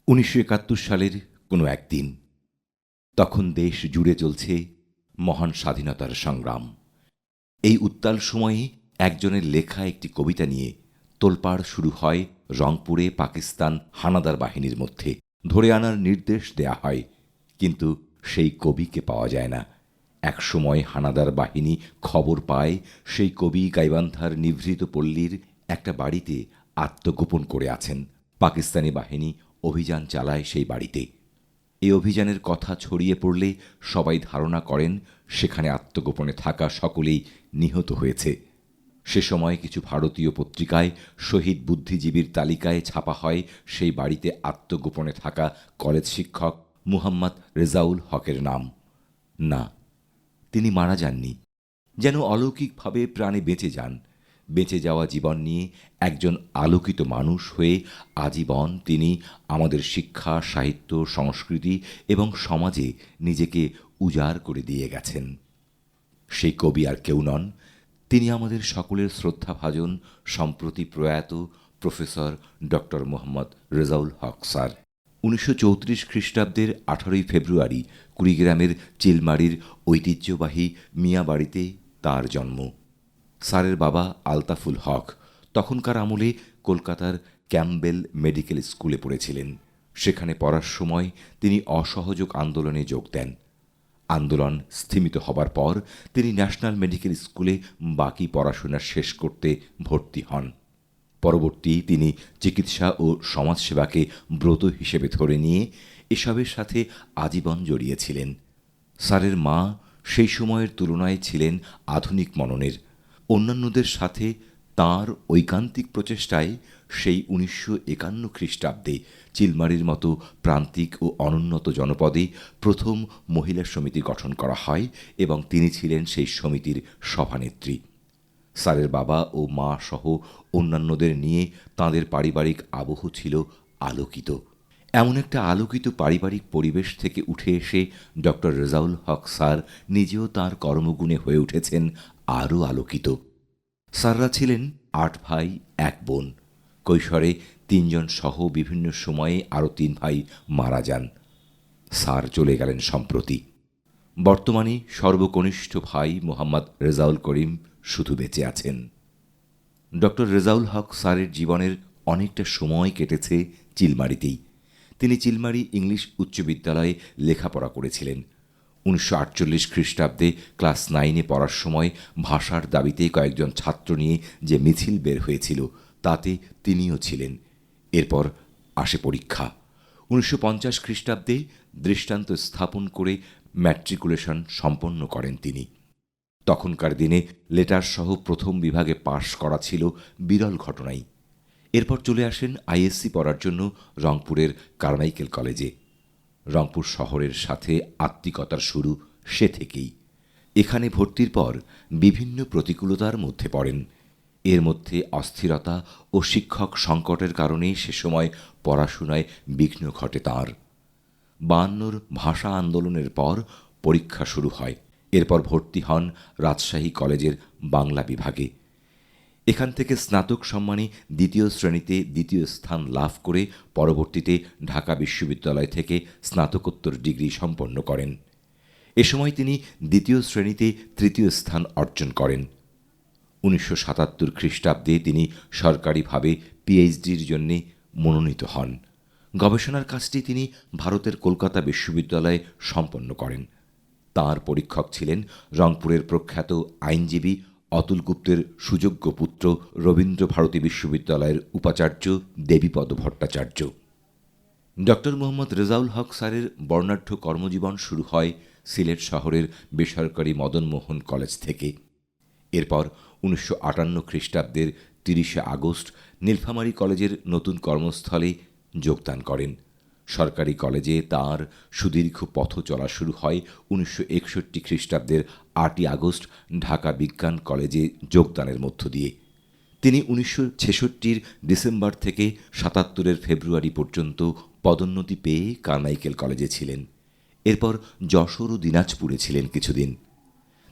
১৯৭১ সালের কোনো একদিন, তখন দেশ জুড়ে চলছে মহান স্বাধীনতার সংগ্রাম। এই উত্তাল সময়ে একজনের লেখা একটি কবিতা নিয়ে তোলপাড় শুরু হয় রংপুরে পাকিস্তান হানাদার বাহিনীর মধ্যে। ধরে আনার নির্দেশ দেয়া হয়, কিন্তু সেই কবিকে পাওয়া যায় না। একসময় হানাদার বাহিনী খবর পায় সেই কবি গাইবান্ধার নিভৃত পল্লীর একটা বাড়িতে আত্মগোপন করে আছেন। পাকিস্তানি বাহিনী অভিযান চালায় সেই বাড়িতে। এই অভিযানের কথা ছড়িয়ে পড়লে সবাই ধারণা করেন সেখানে আত্মগোপনে থাকা সকলেই নিহত হয়েছে। সে সময় কিছু ভারতীয় পত্রিকায় শহীদ বুদ্ধিজীবীর তালিকায় ছাপা হয় সেই বাড়িতে আত্মগোপনে থাকা কলেজ শিক্ষক মুহাম্মদ রেজাউল হকের নাম। না, তিনি মারা যাননি, যেন অলৌকিকভাবে প্রাণে বেঁচে যান। বেঁচে যাওয়া জীবন নিয়ে একজন আলোকিত মানুষ হয়ে আজীবন তিনি আমাদের শিক্ষা, সাহিত্য, সংস্কৃতি এবং সমাজে নিজেকে উজাড় করে দিয়ে গেছেন। সেই কবি আর কেউ নন, তিনি আমাদের সকলের শ্রদ্ধাভাজন সম্প্রতি প্রয়াত professor doctor Mohammad Rezaul Haque sir. ১৯৩৪ খ্রিস্টাব্দের ১৮ই ফেব্রুয়ারি কুড়িগ্রামের চিলমারির ঐতিহ্যবাহী মিয়াবাড়িতে তাঁর জন্ম। স্যারের বাবা আলতাফুল হক তখনকার আমলে কলকাতার ক্যাম্পবেল মেডিকেল স্কুলে পড়েছিলেন। সেখানে পড়ার সময় তিনি অসহযোগ আন্দোলনে যোগ দেন। আন্দোলন স্থিমিত হবার পর তিনি ন্যাশনাল মেডিকেল স্কুলে বাকি পড়াশোনা শেষ করতে ভর্তি হন। পরবর্তী তিনি চিকিৎসা ও সমাজসেবাকে ব্রত হিসেবে ধরে নিয়ে এসবের সাথে আজীবন জড়িয়েছিলেন। স্যারের মা সেই সময়ের তুলনায় ছিলেন আধুনিক মননের। অন্যান্যদের সাথে তাঁর ঐকান্তিক প্রচেষ্টায় সেই ১৯৫১ খ্রিস্টাব্দে চিলমারির মতো প্রান্তিক ও অনুন্নত জনপদে প্রথম মহিলা সমিতি গঠন করা হয় এবং তিনি ছিলেন সেই সমিতির সভানেত্রী। স্যারের বাবা ও মা সহ অন্যান্যদের নিয়ে তাঁদের পারিবারিক আবহ ছিল আলোকিত। এমন একটা আলোকিত পারিবারিক পরিবেশ থেকে উঠে এসে ডক্টর রেজাউল হক স্যার নিজেও তাঁর কর্মগুণে হয়ে উঠেছেন আরও আলোকিত। স্যাররা ছিলেন ৮ ভাই ১ বোন। কৈশোরে ৩ জন সহ বিভিন্ন সময়ে আরও ৩ ভাই মারা যান। স্যার চলে গেলেন সম্প্রতি। বর্তমানে সর্বকনিষ্ঠ ভাই মোহাম্মদ রেজাউল করিম শুধু বেঁচে আছেন। ডক্টর রেজাউল হক স্যারের জীবনের অনেকটা সময় কেটেছে চিলমারিতেই। তিনি চিলমারি ইংলিশ উচ্চ বিদ্যালয়ে লেখাপড়া করেছিলেন। ১৯৪৮ খ্রিস্টাব্দে ক্লাস 9-এ পড়ার সময় ভাষার দাবিতে কয়েকজন ছাত্র নিয়ে যে মিছিল বের হয়েছিল, তাতে তিনিও ছিলেন। এরপর আসে পরীক্ষা। ১৯৫০ খ্রিস্টাব্দে দৃষ্টান্ত স্থাপন করে ম্যাট্রিকুলেশন সম্পন্ন করেন তিনি। তখনকার দিনে লেটার সহ প্রথম বিভাগে পাশ করা ছিল বিরল ঘটনাই। এরপর চলে আসেন আইএসসি পড়ার জন্য রংপুরের কারমাইকেল কলেজে। রংপুর শহরের সাথে আত্মিকতার শুরু সে থেকেই। এখানে ভর্তির পর বিভিন্ন প্রতিকূলতার মধ্যে পড়েন। এর মধ্যে অস্থিরতা ও শিক্ষক সংকটের কারণে সে সময় পড়াশোনায় বিঘ্ন ঘটে তাঁর। ৫২ ভাষা আন্দোলনের পর পরীক্ষা শুরু হয়। এরপর ভর্তি হন রাজশাহী কলেজের বাংলা বিভাগে। এখান থেকে স্নাতক সম্মানে ২য় শ্রেণীতে ২য় স্থান লাভ করে পরবর্তীতে ঢাকা বিশ্ববিদ্যালয় থেকে স্নাতকোত্তর ডিগ্রি সম্পন্ন করেন। এ সময় তিনি ২য় শ্রেণীতে ৩য় স্থান অর্জন করেন। ১৯৭৭ খ্রিস্টাব্দে তিনি সরকারিভাবে পিএইচডির জন্য মনোনীত হন। গবেষণার কাজটি তিনি ভারতের কলকাতা বিশ্ববিদ্যালয়ে সম্পন্ন করেন। তাঁর পরীক্ষক ছিলেন রংপুরের প্রখ্যাত আইনজীবী অতুল গুপ্তের সুযোগ্য পুত্র রবীন্দ্র ভারতী বিশ্ববিদ্যালয়ের উপাচার্য দেবীপদ ভট্টাচার্য। ডক্টর মোহাম্মদ রেজাউল হক স্যারের বর্ণাঢ্য কর্মজীবন শুরু হয় সিলেট শহরের বেসরকারি মদনমোহন কলেজ থেকে। এরপর ১৯৫৮ খ্রিস্টাব্দের ৩০শে আগস্ট নীলফামারী কলেজের নতুন কর্মস্থলে যোগদান করেন। সরকারি কলেজে তাঁর সুদীর্ঘ পথ চলা শুরু হয় ১৯৬১ খ্রিস্টাব্দের ৮ই আগস্ট ঢাকা বিজ্ঞান কলেজে যোগদানের মধ্য দিয়ে। তিনি ১৯৬৬-র ডিসেম্বর থেকে ৭৭-এর ফেব্রুয়ারি পর্যন্ত পদোন্নতি পেয়ে কারমাইকেল কলেজে ছিলেন। এরপর যশোর ও দিনাজপুরে ছিলেন কিছুদিন।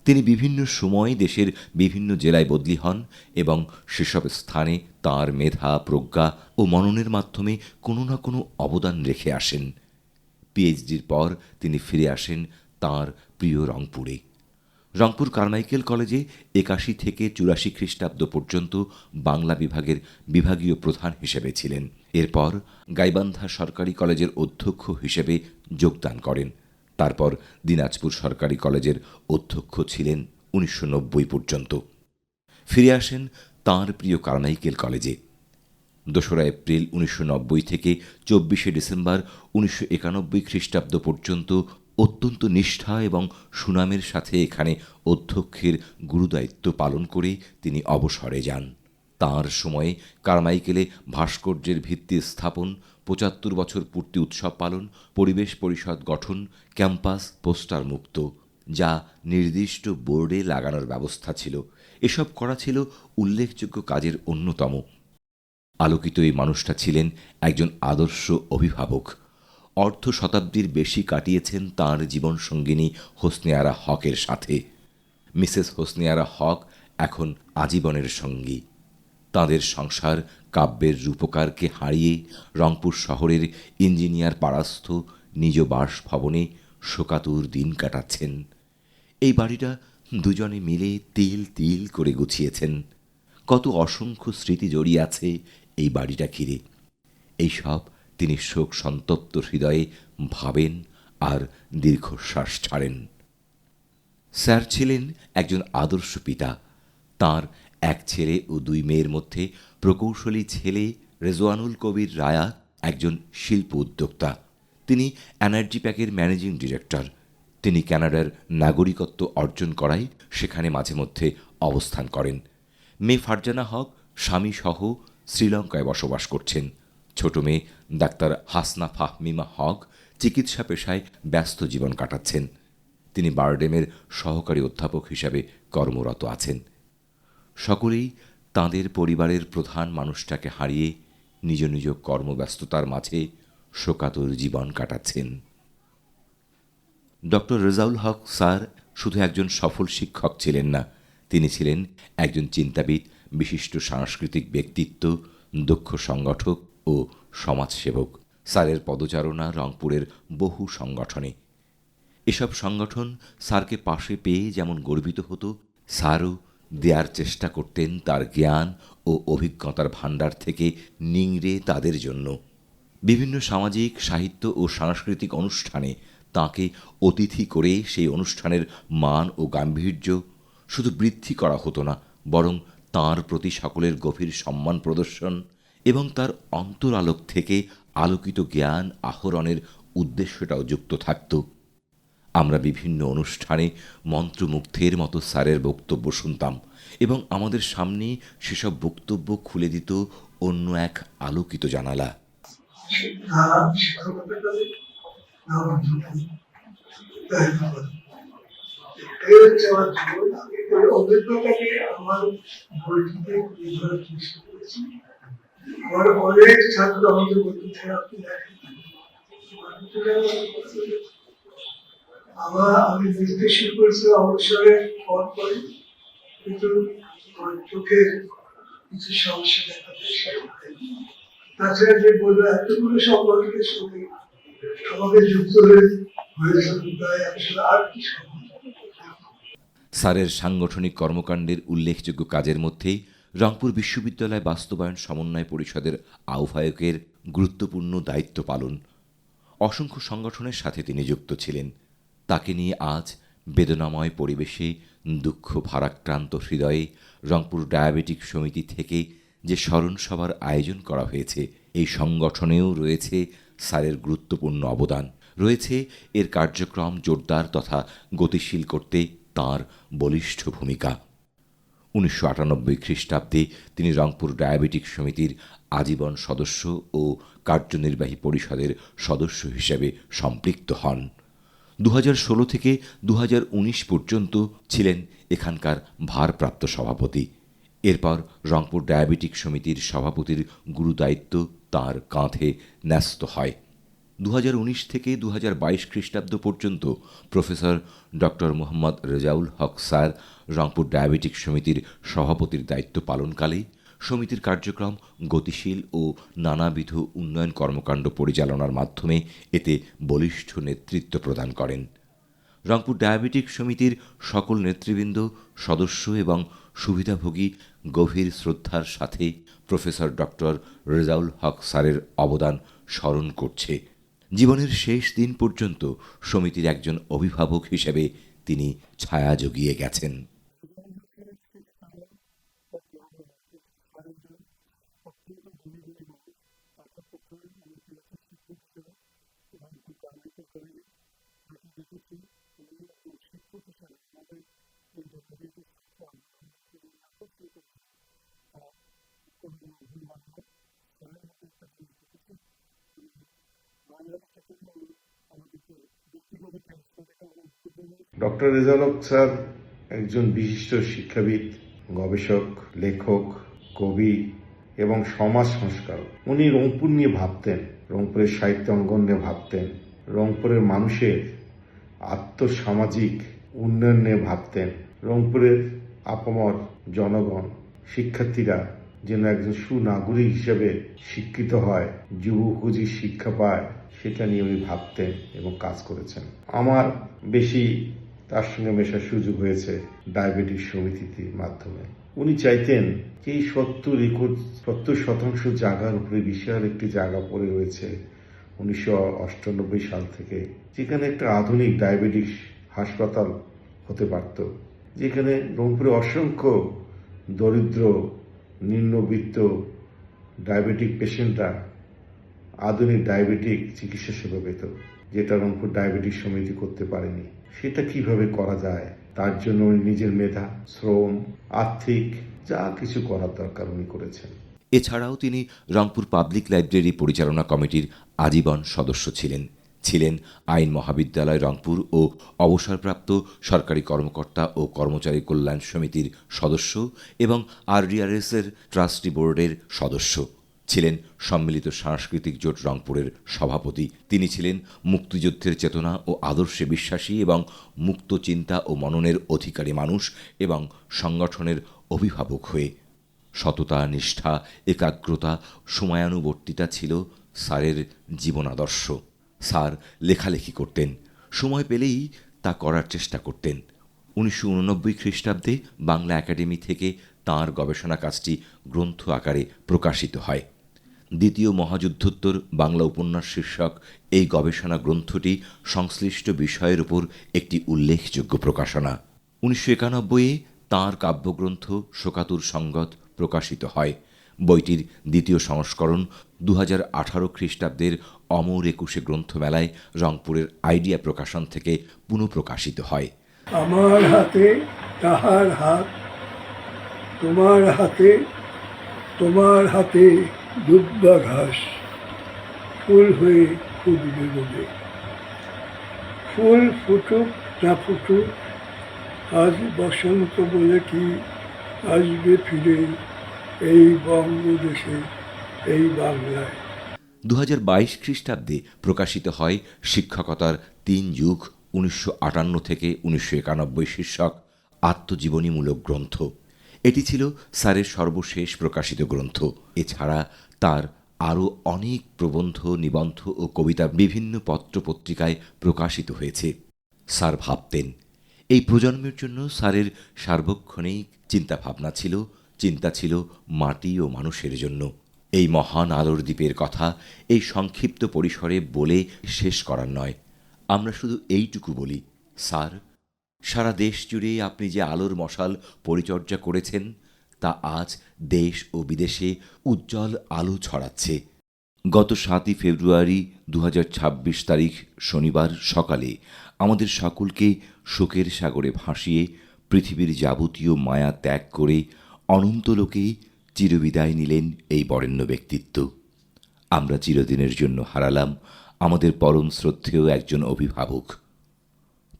তিনি বিভিন্ন সময় দেশের বিভিন্ন জেলায় বদলি হন এবং সেসব স্থানে তাঁর মেধা, প্রজ্ঞা ও মননের মাধ্যমে কোনো না কোনো অবদান রেখে আসেন। পিএইচডির পর তিনি ফিরে আসেন তাঁর প্রিয় রংপুরে। রংপুর কারমাইকেল কলেজে ৮১ থেকে ৮৪ খ্রিস্টাব্দ পর্যন্ত বাংলা বিভাগের বিভাগীয় প্রধান হিসেবে ছিলেন। এরপর গাইবান্ধা সরকারি কলেজের অধ্যক্ষ হিসেবে যোগদান করেন। তারপর দিনাজপুর সরকারি কলেজের অধ্যক্ষ ছিলেন ১৯৯০ পর্যন্ত। ফিরে আসেন তাঁর প্রিয় কারমাইকেল কলেজে। ২রা এপ্রিল ১৯৯০ থেকে ২৪শে ডিসেম্বর ১৯৯১ খ্রিস্টাব্দ পর্যন্ত অত্যন্ত নিষ্ঠা এবং সুনামের সাথে এখানে অধ্যক্ষের গুরুদায়িত্ব পালন করে তিনি অবসরে যান। তাঁর সময়ে কারমাইকেলে ভাস্কর্যের ভিত্তি স্থাপন, ৭৫ বছর পূর্তি উৎসব পালন, পরিবেশ পরিষদ গঠন, ক্যাম্পাস পোস্টার মুক্ত, যা নির্দিষ্ট বোর্ডে লাগানোর ব্যবস্থা ছিল, এসব করা ছিল উল্লেখযোগ্য কাজের অন্যতম। আলোকিত এই মানুষটা ছিলেন একজন আদর্শ অভিভাবক। অর্ধ শতাব্দীর বেশি কাটিয়েছেন তাঁর জীবনসঙ্গিনী হোসনে আরা হকের সাথে। মিসেস হোসনে আরা হক এখন আজীবনের সঙ্গী। তাঁদের সংসার কাব্যের রূপকারকে হারিয়ে রংপুর শহরের ইঞ্জিনিয়ার পাড়াস্থ নিজ বাসভবনে শোকাতুর দিন কাটাচ্ছেন। এই বাড়িটা দুজনে মিলে তিল তিল করে গুছিয়েছেন। কত অসংখ্য স্মৃতি জড়িয়ে আছে এই বাড়িটা ঘিরে। এইসব তিনি শোক সন্তপ্ত হৃদয়ে ভাবেন আর দীর্ঘশ্বাস ছাড়েন। স্যার ছিলেন একজন আদর্শ পিতা। তাঁর এক ছেলে ও ২ মেয়ের মধ্যে প্রকৌশলী ছেলে রেজওয়ানুল কবির রায়া একজন শিল্প উদ্যোক্তা। তিনি এনার্জি প্যাকের ম্যানেজিং ডিরেক্টর। তিনি কানাডার নাগরিকত্ব অর্জন করায় সেখানে মাঝে মধ্যে অবস্থান করেন। মেয়ে ফারজানা হক স্বামীসহ শ্রীলঙ্কায় বসবাস করছেন। ছোট মেয়ে ডাক্তার হাসনা ফাহমিমা হক চিকিৎসা পেশায় ব্যস্ত জীবন কাটাচ্ছেন। তিনি বারডেমের সহকারী অধ্যাপক হিসাবে কর্মরত আছেন। সকলেই তাঁদের পরিবারের প্রধান মানুষটাকে হারিয়ে নিজ নিজ কর্মব্যস্ততার মাঝে শোকাতুর জীবন কাটাচ্ছেন। ডক্টর রেজাউল হক স্যার শুধু একজন সফল শিক্ষক ছিলেন না, তিনি ছিলেন একজন চিন্তাবিদ, বিশিষ্ট সাংস্কৃতিক ব্যক্তিত্ব, দক্ষ সংগঠক ও সমাজসেবক। স্যারের পদচারণা রংপুরের বহু সংগঠনে। এসব সংগঠন স্যারকে পাশে পেয়ে যেমন গর্বিত হতো, স্যারও দেয়ার চেষ্টা করতেন তার জ্ঞান ও অভিজ্ঞতার ভাণ্ডার থেকে নিংড়ে তাদের জন্য। বিভিন্ন সামাজিক, সাহিত্য ও সাংস্কৃতিক অনুষ্ঠানে তাঁকে অতিথি করে সেই অনুষ্ঠানের মান ও গাম্ভীর্য শুধু বৃদ্ধি করা হতো না, বরং তাঁর প্রতি সকলের গভীর সম্মান প্রদর্শন এবং তার অন্তরালোক থেকে আলোকিত জ্ঞান আহরণের উদ্দেশ্যটাও যুক্ত থাকত। আমরা বিভিন্ন অনুষ্ঠানে মন্ত্রমুগ্ধের মতো স্যারের বক্তব্য শুনতাম এবং আমাদের সামনে সেসব বক্তব্য খুলে দিত অন্য এক আলোকিত জানালা। আমার অনেক ছাত্র আমাদের মধ্যে থেরাপি দেখেন। আমি বুঝতে শুরু করেছি অবসরের পর পরে, কিন্তু চোখের কিছু সমস্যা দেখা দিয়েছে। তাছাড়া যে বলবো এতগুলো সংগঠনের সঙ্গে আমাকে যুক্ত হয়েছে আসলে আর কি সম্ভব। স্যারের সাংগঠনিক কর্মকাণ্ডের উল্লেখযোগ্য কাজের মধ্যে রংপুর বিশ্ববিদ্যালয় বাস্তবায়ন সমন্বয় পরিষদের আহ্বায়কের গুরুত্বপূর্ণ দায়িত্ব পালন। অসংখ্য সংগঠনের সাথে তিনি যুক্ত ছিলেন। তাকে নিয়ে আজ বেদনাময় পরিবেশে দুঃখ ভারাক্রান্ত হৃদয়ে রংপুর ডায়াবেটিক সমিতি থেকে যে স্মরণ সভার আয়োজন করা হয়েছে, এই সংগঠনেও রয়েছে স্যারের গুরুত্বপূর্ণ অবদান, রয়েছে এর কার্যক্রম জোরদার তথা গতিশীল করতে তাঁর বলিষ্ঠ ভূমিকা। ১৯৯৮ খ্রিস্টাব্দে তিনি রংপুর ডায়াবেটিক সমিতির আজীবন সদস্য ও কার্যনির্বাহী পরিষদের সদস্য হিসেবে সম্পৃক্ত হন। ২০১৬ থেকে ২০১৯ পর্যন্ত ছিলেন এখানকার ভারপ্রাপ্ত সভাপতি। এরপর রংপুর ডায়াবেটিক সমিতির সভাপতির গুরুদায়িত্ব তাঁর কাঁধে ন্যস্ত হয়। 2019 থেকে 2022 খ্রিস্টাব্দ পর্যন্ত professor doctor Mohammad Rezaul Haque sir Rangpur diabetic সমিতির সভাপতির দায়িত্ব পালনকালে সমিতির কার্যক্রম গতিশীল ও নানাবিধ উন্নয়ন কর্মকাণ্ড পরিচালনার মাধ্যমে এতে বলিষ্ঠ নেতৃত্ব প্রদান করেন। রংপুর ডায়াবেটিক সমিতির সকল নেতৃবৃন্দ, সদস্য এবং সুবিধাভোগী গভীর শ্রদ্ধার সাথে প্রফেসর ডক্টর রেজাউল হক স্যারের অবদান স্মরণ করছে। জীবনের শেষ দিন পর্যন্ত সমিতির একজন অভিভাবক হিসেবে তিনি ছায়া জগিয়ে গেছেন। ডক্টর রেজাউল হক স্যার একজন বিশিষ্ট শিক্ষাবিদ, গবেষক, লেখক, কবি এবং সমাজ সংস্কারক। উনি রংপুর নিয়ে ভাবতেন, রংপুরের সাহিত্য অঙ্গন নিয়ে ভাবতেন, রংপুরের মানুষের আর্থসামাজিক উন্নয়ন নিয়ে ভাবতেন। রংপুরের আপামর জনগণ, শিক্ষার্থীরা যেন একজন সুনাগরিক হিসেবে শিক্ষিত হয়, যুবকোজি শিক্ষা পায়, সেটা নিয়ে উনি ভাবতেন এবং কাজ করেছেন। আমার বেশি তার সঙ্গে মেশার সুযোগ হয়েছে ডায়াবেটিক সমিতির মাধ্যমে। উনি চাইতেন যে এই 70% জায়গার উপরে বিশাল একটি জায়গা পড়ে রয়েছে 1998 সাল থেকে, যেখানে একটা আধুনিক ডায়াবেটিস হাসপাতাল হতে পারত, যেখানে রংপুরে অসংখ্য দরিদ্র নিম্নবিত্ত ডায়াবেটিক পেশেন্টরা আধুনিক ডায়াবেটিক চিকিৎসা সেবা পেত, যেটা রংপুর ডায়াবেটিক সমিতি করতে পারেনি। সেটা কিভাবে করা যায়, তার জন্য উনি নিজের মেধা, শ্রম, আর্থিক যা কিছু করার দরকার উনি করেছেন। এছাড়াও তিনি রংপুর পাবলিক লাইব্রেরি পরিচালনা কমিটির আজীবন সদস্য ছিলেন আইন মহাবিদ্যালয় রংপুর ও অবসরপ্রাপ্ত সরকারি কর্মকর্তা ও কর্মচারী কল্যাণ সমিতির সদস্য এবং আরডিআরএস-এর ট্রাস্টি বোর্ডের সদস্য ছিলেন। সম্মিলিত সাংস্কৃতিক জোট রংপুরের সভাপতি তিনি ছিলেন। মুক্তিযুদ্ধের চেতনা ও আদর্শে বিশ্বাসী এবং মুক্ত চিন্তা ও মননের অধিকারী মানুষ এবং সংগঠনের অভিভাবক হয়ে সততা, নিষ্ঠা, একাগ্রতা, সময়ানুবর্তিতা ছিল স্যারের জীবনাদর্শ। স্যার লেখালেখি করতেন, সময় পেলেই তা করার চেষ্টা করতেন। 1989 খ্রিস্টাব্দে বাংলা একাডেমি থেকে তাঁর গবেষণা কাজটি গ্রন্থ আকারে প্রকাশিত হয়। দ্বিতীয় মহাযুদ্ধোত্তর বাংলা উপন্যাস শীর্ষক এই গবেষণা গ্রন্থটি সংশ্লিষ্ট বিষয়ের উপর একটি উল্লেখযোগ্য প্রকাশনা। 1991-এ তাঁর কাব্যগ্রন্থ শোকাতুর সঙ্গত প্রকাশিত হয়। বইটির দ্বিতীয় সংস্করণ 2018 খ্রিস্টাব্দের অমর 21 গ্রন্থমেলায় রংপুরের আইডিয়া প্রকাশন থেকে পুনঃপ্রকাশিত হয়। আমার হাতে তাহার হাত, তোমার হাতে দুব্বা ঘাস, ফুল হয়ে ফুটবে রোদে। ফুল ফুটুক না ফুটুক, আজ বসন্ত বলে কি আসবে ফিরে এই বঙ্গদেশে, এই বাংলায়। 2022 খ্রিস্টাব্দে প্রকাশিত হয় শিক্ষকতার 3 যুগ 1958 থেকে 1991 শীর্ষক আত্মজীবনীমূলক গ্রন্থ। এটি ছিল স্যারের সর্বশেষ প্রকাশিত গ্রন্থ। এছাড়া তার আরও অনেক প্রবন্ধ, নিবন্ধ ও কবিতা বিভিন্ন পত্রপত্রিকায় প্রকাশিত হয়েছে। স্যার ভাবতেন, এই প্রজন্মের জন্য স্যারের সার্বক্ষণিক চিন্তাভাবনা ছিল, চিন্তা ছিল মাটি ও মানুষের জন্য। এই মহান আলোর দ্বীপের কথা এই সংক্ষিপ্ত পরিসরে বলে শেষ করার নয়। আমরা শুধু এইটুকু বলি, স্যার, সারা দেশ জুড়ে আপনি যে আলোর মশাল পরিচর্যা করেছেন তা আজ দেশ ও বিদেশে উজ্জ্বল আলো ছড়াচ্ছে। গত 7ই ফেব্রুয়ারি 2026 তারিখ শনিবার সকালে আমাদের সকলকে শোকের সাগরে ভাসিয়ে পৃথিবীর যাবতীয় মায়া ত্যাগ করে অনন্ত লোকে চিরবিদায় নিলেন এই বরেণ্য ব্যক্তিত্ব। আমরা চিরদিনের জন্য হারালাম আমাদের পরম শ্রদ্ধেয় একজন অভিভাবক।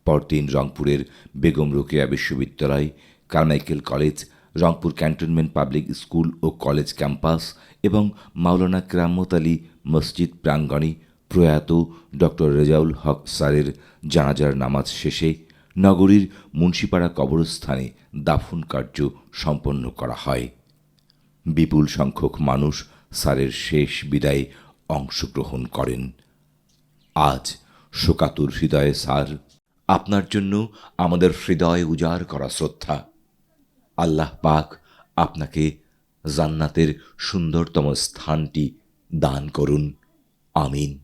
পরদিন রংপুরের বেগম রোকেয়া বিশ্ববিদ্যালয়, Carmichael college, Rangpur cantonment public school ও কলেজ ক্যাম্পাস এবং মাওলানা কেরামত আলী মসজিদ প্রাঙ্গণে প্রয়াত ডক্টর রেজাউল হক স্যারের জানাজার নামাজ শেষে নগরীর মুন্সিপাড়া কবরস্থানে দাফন কার্য সম্পন্ন করা হয়। বিপুল সংখ্যক মানুষ স্যারের শেষ বিদায়ে অংশগ্রহণ করেন। আজ শোকাতুর হৃদয়ে স্যার, আপনার জন্য আমাদের হৃদয় উজাড় করা শ্রদ্ধা। আল্লাহ পাক আপনাকে জান্নাতের সুন্দরতম স্থানটি দান করুন। আমিন।